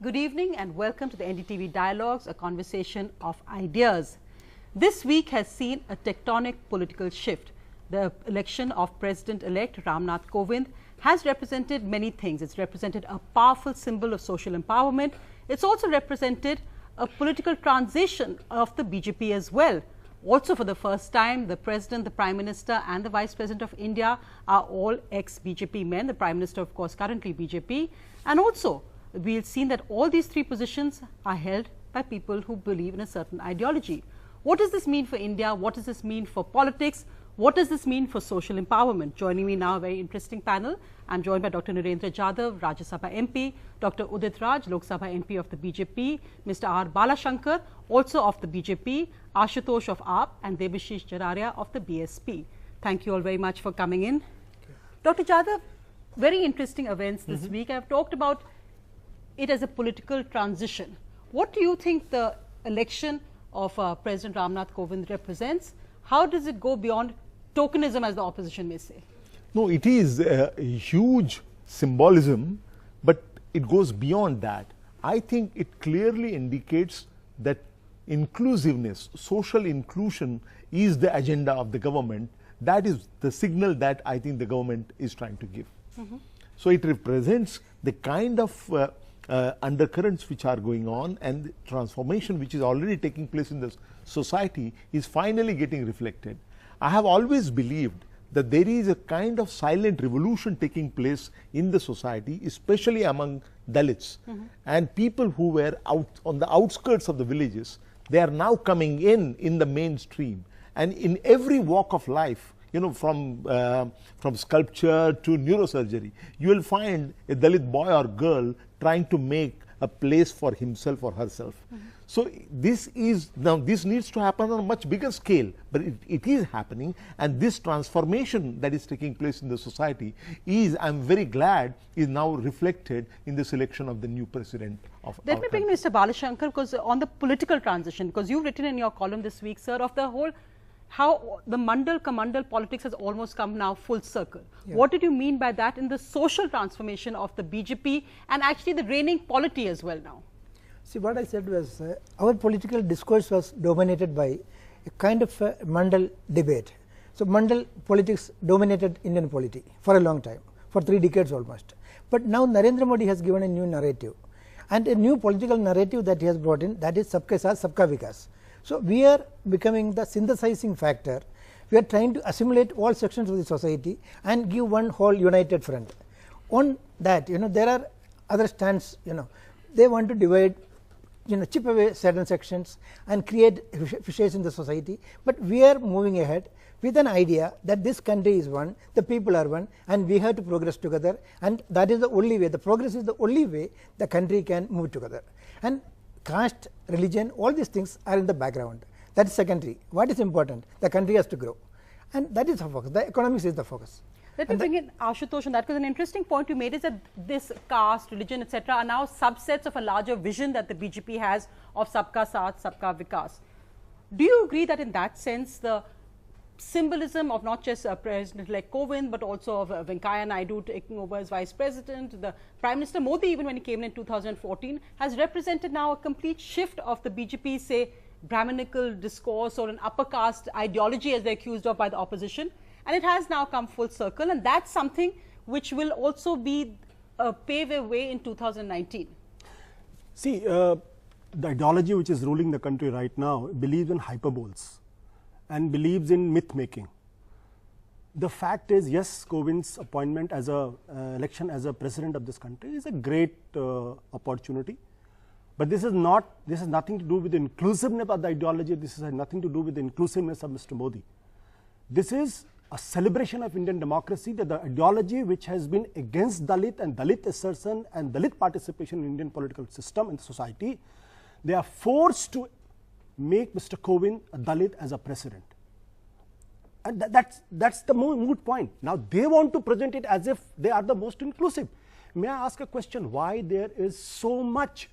Good evening and welcome to the NDTV Dialogues, a conversation of ideas. This week has seen a tectonic political shift. The election of President-elect Ram Nath Kovind has represented many things. It's represented a powerful symbol of social empowerment. It's also represented a political transition of the BJP as well. Also, for the first time, the President, the Prime Minister and the Vice President of India are all ex-BJP men. The Prime Minister, of course, currently BJP. And also, we've seen that all these three positions are held by people who believe in a certain ideology. What does this mean for India? What does this mean for politics? What does this mean for social empowerment? Joining me now, a very interesting panel. I'm joined by Dr Narendra Jadhav, Rajya Sabha MP, Dr Udit Lok Sabha MP of the BJP, Mr R Balashankar, also of the BJP, Ashutosh of AAP and Debashish Jarariya of the BSP. Thank you all very much for coming in. Dr Jadhav, very interesting events this week. I've talked about it as a political transition. What do you think the election of President Ram Nath Kovind represents? How does it go beyond tokenism, as the opposition may say? No, it is a huge symbolism, but it goes beyond that. I think it clearly indicates that inclusiveness, social inclusion is the agenda of the government. That is the signal that I think the government is trying to give. So it represents the kind of undercurrents which are going on, and the transformation which is already taking place in the society is finally getting reflected. I have always believed that there is a kind of silent revolution taking place in the society, especially among Dalits and people who were out on the outskirts of the villages. They are now coming in the mainstream, and in every walk of life, you know, from sculpture to neurosurgery, you will find a Dalit boy or girl trying to make a place for himself or herself. So this needs to happen on a much bigger scale, but it is happening, and this transformation that is taking place in the society is, I'm very glad, is now reflected in the selection of the new president of Let me bring Mr. Balashankar, because on the political transition, because you've written in your column this week, sir, of the whole how the Mandal-Kamandal politics has almost come now full circle. Yeah. What did you mean by that in the social transformation of the BJP and actually the reigning polity as well now? See, what I said was our political discourse was dominated by a kind of a Mandal debate. So Mandal politics dominated Indian polity for a long time, for 3 decades almost. But now Narendra Modi has given a new narrative, and a new political narrative that he has brought in, that is Sabka Saath, Sabka Vikas. So we are becoming the synthesizing factor. We are trying to assimilate all sections of the society and give one whole united front. On that, you know, there are other stands, you know, they want to divide, you know, chip away certain sections and create fissures in the society. But we are moving ahead with an idea that this country is one, the people are one, and we have to progress together, and that is the only way, the progress is the only way the country can move together. And caste, religion, all these things are in the background. That is secondary. What is important? The country has to grow, and that is the focus. The economics is the focus. Let me bring in Ashutosh on that, because an interesting point you made is that this caste, religion, etc. are now subsets of a larger vision that the BJP has of Sabka Saath, Sabka Vikas. Do you agree that in that sense the symbolism of not just President-elect Kovind but also of Venkaiah Naidu taking over as Vice President, the Prime Minister Modi, even when he came in 2014, has represented now a complete shift of the BJP, say, Brahminical discourse or an upper caste ideology, as they're accused of by the opposition, and it has now come full circle, and that's something which will also be pave a way in 2019. See, the ideology which is ruling the country right now believes in hyperboles and believes in myth making. The fact is, yes, Kovind's appointment as a election as a president of this country is a great opportunity, but this has nothing to do with the inclusiveness of the ideology. This has nothing to do with the inclusiveness of Mr. Modi. This is a celebration of Indian democracy, that the ideology which has been against Dalit and Dalit assertion and Dalit participation in Indian political system and society, they are forced to make Mr. Kovind a Dalit as a president. And that's the moot point. Now they want to present it as if they are the most inclusive. May I ask a question? Why there is so much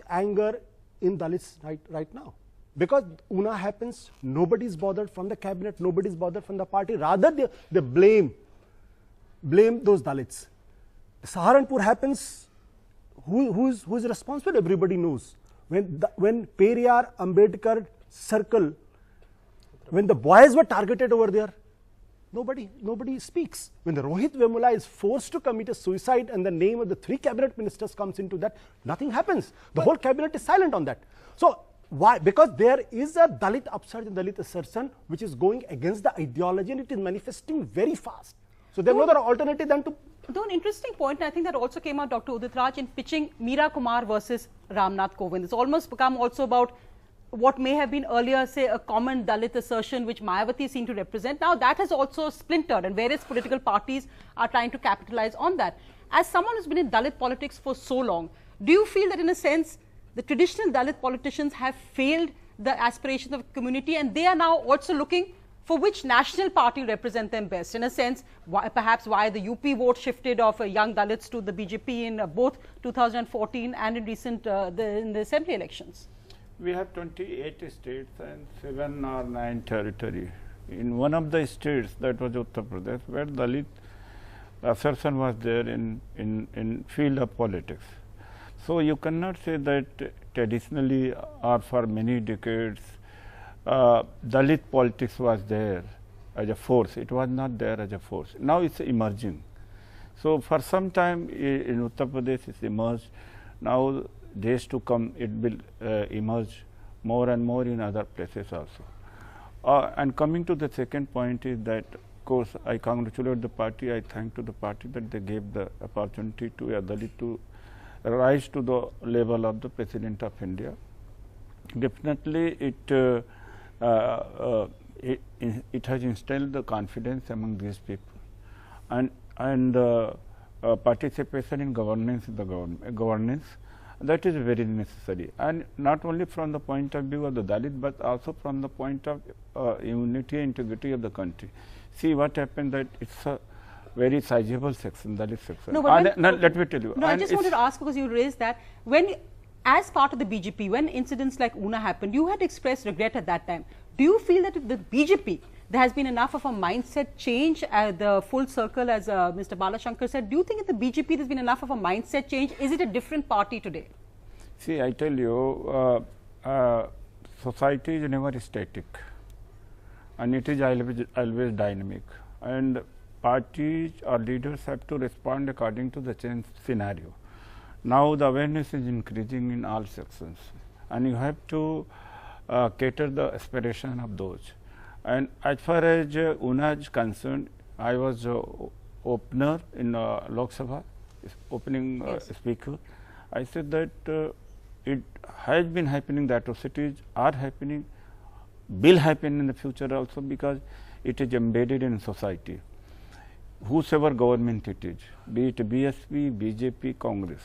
anger in Dalits right now? Because Una happens, nobody is bothered from the cabinet, nobody is bothered from the party. Rather, they blame those Dalits. Saharanpur happens, who is responsible? Everybody knows. When Periyar Ambedkar circle, when the boys were targeted over there, nobody speaks. When the Rohit Vemula is forced to commit a suicide and the name of the 3 cabinet ministers comes into that, nothing happens. The whole cabinet is silent on that. So why? Because there is a Dalit upsurge and Dalit assertion which is going against the ideology, and it is manifesting very fast. So there is no other alternative than to. Though an interesting point, and I think that also came out, Dr. Udit Raj, in pitching Meera Kumar versus Ram Nath Kovind. It's almost become also about what may have been earlier, say, a common Dalit assertion which Mayawati seemed to represent. Now that has also splintered, and various political parties are trying to capitalize on that. As someone who's been in Dalit politics for so long, do you feel that in a sense the traditional Dalit politicians have failed the aspirations of the community, and they are now also looking for which national party will represent them best? In a sense, perhaps why the UP vote shifted of young Dalits to the BJP in both 2014 and in recent in the assembly elections. We have 28 states and 7 or 9 territory. In one of the states, that was Uttar Pradesh, where Dalit assertion was there in field of politics. So you cannot say that traditionally or for many decades Dalit politics was there as a force. It was not there as a force. Now it's emerging. So for some time in Uttar Pradesh it's emerged. Now days to come it will emerge more and more in other places also. And coming to the second point is that, of course, I congratulate the party. I thank to the party that they gave the opportunity to a Dalit to rise to the level of the President of India. Definitely it has instilled the confidence among these people, and participation in governance, governance that is very necessary, and not only from the point of view of the Dalit, but also from the point of unity and integrity of the country. See what happened, that it's a very sizable section, Dalit section. No, but let me tell you. No, I just wanted to ask, because you raised that, when as part of the BJP, when incidents like Una happened, you had expressed regret at that time. Do you feel that the BJP, there has been enough of a mindset change at the full circle, as Mr. Balashankar said? Do you think at the BJP there has been enough of a mindset change? Is it a different party today? See, I tell you, society is never static, and it is always dynamic, and parties or leaders have to respond according to the change scenario. Now the awareness is increasing in all sections, and you have to cater the aspiration of those. And as far as Una is concerned, I was opener in Lok Sabha, opening speaker. I said that it has been happening, the atrocities are happening, will happen in the future also, because it is embedded in society. Whosoever government it is, be it BSP, BJP, Congress,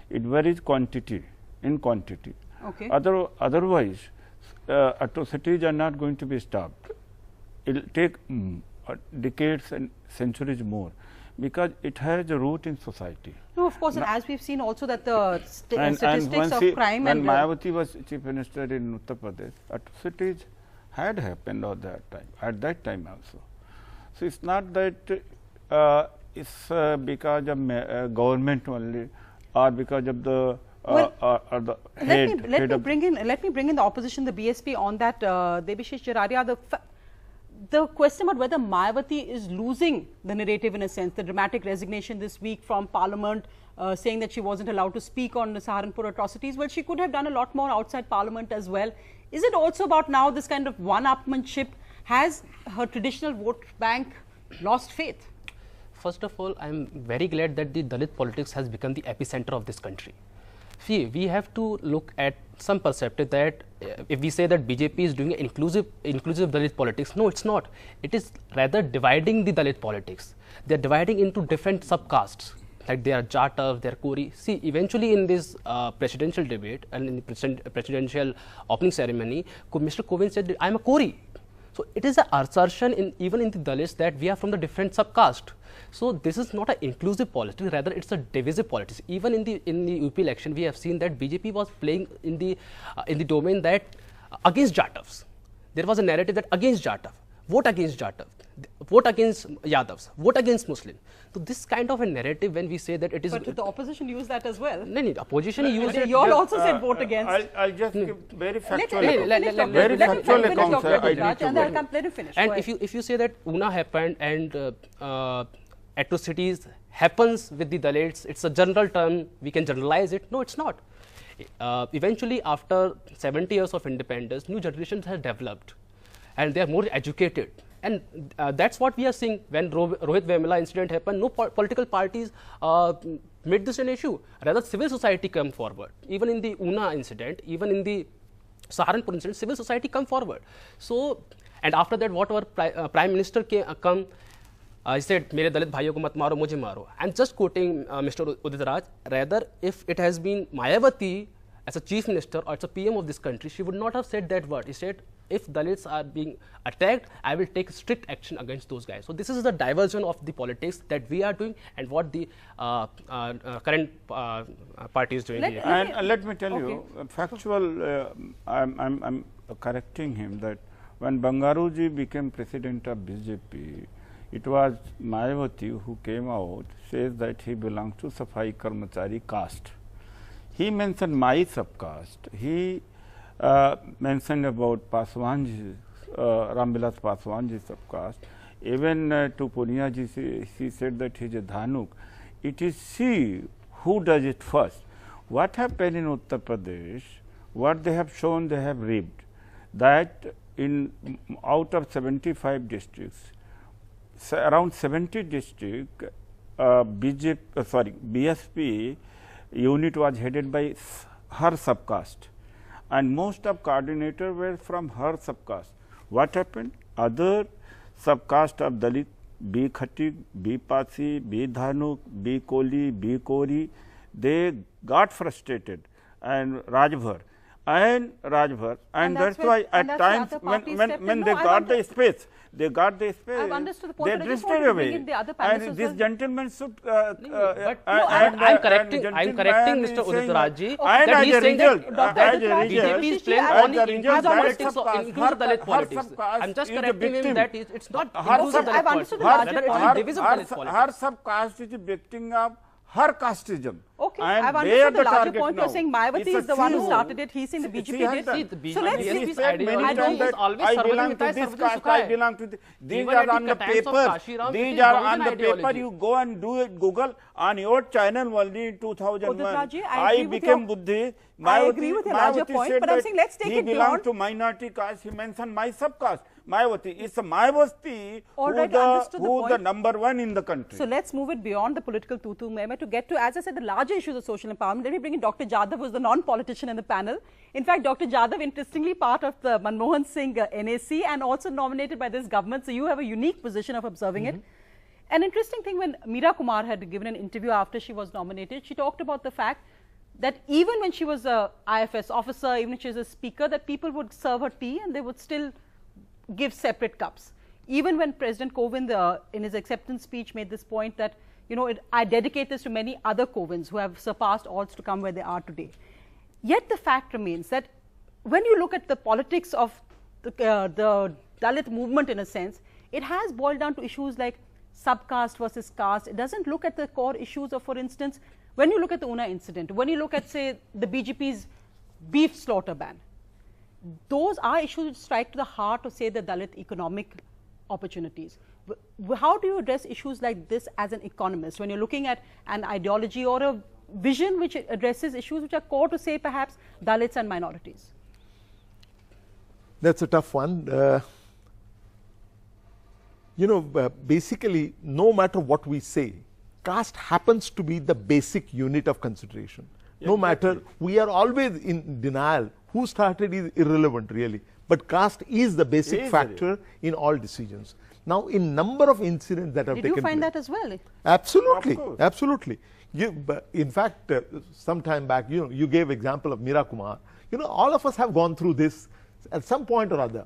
it varies quantity in quantity. Okay. Otherwise, atrocities are not going to be stopped. It will take decades and centuries more, because it has a root in society. No, of course, and as we've seen also that the statistics of crime when and Mayawati was chief minister in Uttar Pradesh, atrocities had happened at that time also. So it's not that it's because of government only, or because of the let me bring in the opposition, the BSP, on that. Debashish, Jarariya, the question about whether Mayawati is losing the narrative in a sense, the dramatic resignation this week from Parliament, saying that she wasn't allowed to speak on the Saharanpur atrocities. Well, she could have done a lot more outside Parliament as well. Is it also about now this kind of one-upmanship? Has her traditional vote bank lost faith? First of all, I am very glad that the Dalit politics has become the epicenter of this country. See, we have to look at some perspective that if we say that BJP is doing inclusive Dalit politics, no, it's not. It is rather dividing the Dalit politics. They are dividing into different subcastes, like they are Jatav, they are Kori. See, eventually in this presidential debate and in the presidential opening ceremony, Mr. Kovind said, I am a Kori. So it is an assertion even in the Dalits that we are from the different subcaste. So this is not an inclusive politics, rather it's a divisive politics. Even in the UP election, we have seen that BJP was playing in the domain that against Jatavs. There was a narrative that against Jatav, vote against Jatav. vote against Yadavs, vote against Muslim. So this kind of a narrative, when we say that it is. But the opposition used that as well. No, opposition used it. You all also said vote against. I'll just give very factual Let me finish. And if you say that Una happened and atrocities happens with the Dalits, it's a general term, we can generalize it. No, it's not. Eventually, after 70 years of independence, new generations have developed and they are more educated. And that's what we are seeing when Rohit Vemula incident happened. No political parties made this an issue. Rather, civil society come forward. Even in the Una incident, even in the Saharanpur incident, civil society come forward. So, and after that, whatever Prime Minister come, he said, "Mere Dalit bhaiyon ko mat maro, mujhe maro." I'm just quoting Mr. Udit Raj. Rather, if it has been Mayawati as a Chief Minister or as a PM of this country, she would not have said that word. He said, if Dalits are being attacked, I will take strict action against those guys. So this is the diversion of the politics that we are doing and what the current party is doing here. And let me tell you, factual, I'm correcting him that when Bangaruji became president of BJP, it was Mayawati who came out, says that he belongs to Safai Karmachari caste. He mentioned my subcaste. He mentioned about Paswanji, Ramvilas Paswanji subcaste. Even to Punia ji, she said that he is a Dhanuk. It is she who does it first. What happened in Uttar Pradesh, what they have shown, they have rigged. That in out of 75 districts, around 70 districts, BSP unit was headed by her subcaste, and most of coordinators were from her subcaste. What happened? Other subcaste of Dalit, B Khatik, B Pasi, B Dhanuk, B Koli, B Kori, they got frustrated, and Rajbhar, and that's why at times when they got the space, they understood the point, they drifted away. And this gentleman should. I'm correcting Mr. Udit Rajji that he is saying that BJP is playing on inclusive politics, inclusive Dalit politics. I'm just correcting him that it's not inclusive Dalit politics, rather it is divisive Dalit politics. Her subcaste is victim of her casteism. Okay, I've understood the larger point. You're saying Mayawati is the one who started it. He's saying the BJP did. So let's see. I belong to this caste, I belong to this. These are on the paper. These are on the paper. You go and do it, Google, on your channel only in 2001. I became Buddhist. I agree with your larger point, but I'm saying let's take it beyond. He belonged to minority caste. He mentioned my subcaste. Mayawati. It's a Mayawati who the number one in the country. So let's move it beyond the political tutu meme to get to, as I said, the larger issues of social empowerment. Let me bring in Dr. Jadhav, who is the non-politician in the panel. In fact, Dr. Jadhav, interestingly, part of the Manmohan Singh NAC and also nominated by this government. So you have a unique position of observing it. An interesting thing, when Meera Kumar had given an interview after she was nominated, she talked about the fact that even when she was a IFS officer, even if she was a speaker, that people would serve her tea and they would still give separate cups. Even when President Kovind in his acceptance speech made this point that, you know, I dedicate this to many other Kovinds who have surpassed odds to come where they are today. Yet the fact remains that when you look at the politics of the Dalit movement, in a sense, it has boiled down to issues like subcaste versus caste. It doesn't look at the core issues of, for instance, when you look at the Una incident, when you look at, say, the BJP's beef slaughter ban, those are issues which strike to the heart of, say, the Dalit economic opportunities. How do you address issues like this as an economist when you're looking at an ideology or a vision which addresses issues which are core to, say, perhaps Dalits and minorities? That's a tough one. You know, basically, no matter what we say, caste happens to be the basic unit of consideration. Yeah, no matter, we are always in denial. Who started is irrelevant, really. But caste is the basic factor in all decisions. Now, in number of incidents that have taken place. Did you find that as well? Absolutely, absolutely. In fact, some time back, you know, you gave example of Meera Kumar. You know, all of us have gone through this at some point or other.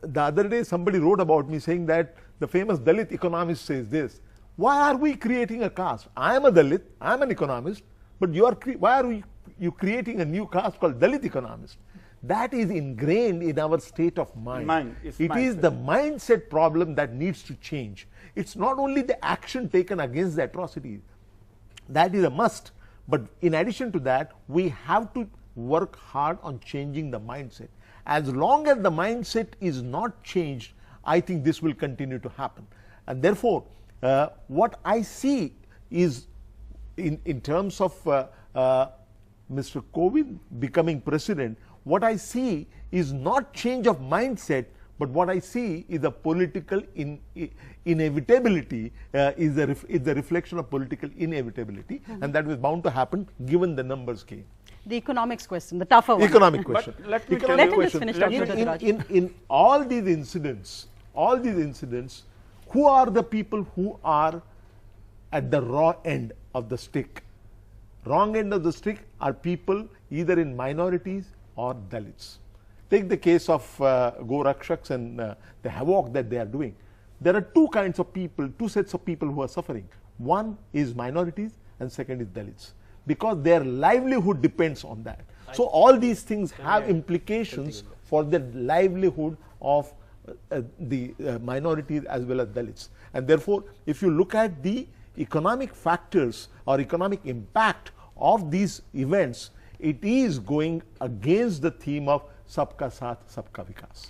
The other day, somebody wrote about me saying that the famous Dalit economist says this. Why are we creating a caste? I am a Dalit, I am an economist, but why are you creating a new caste called Dalit economist? that is ingrained in our state of mind. It's It is mindset. the mindset problem that needs to change. It's not only the action taken against the atrocities, that is a must, but in addition to that, we have to work hard on changing the mindset. As long as the mindset is not changed, I think this will continue to happen. And therefore, what I see is in terms of Mr. Kovind becoming president, what I see is not change of mindset, but what I see is a political inevitability, is the reflection of political inevitability, and that was bound to happen given the numbers came. The economics question, the tougher one. Economic question. But let me Economic tell you- Let him just question. finish, Dr. Jadhav. In all these incidents, who are the people who are at the raw end of the stick? Wrong end of the stick are people either in minorities or Dalits. Take the case of Gorakshaks and the havoc that they are doing. There are two kinds of people, two sets of people who are suffering. One is minorities and second is Dalits, because their livelihood depends on that. So all these things have implications for the livelihood of the minorities as well as Dalits. And therefore, if you look at the economic factors or economic impact of these events, it is going against the theme of Sabka Saath, Sabka Vikas.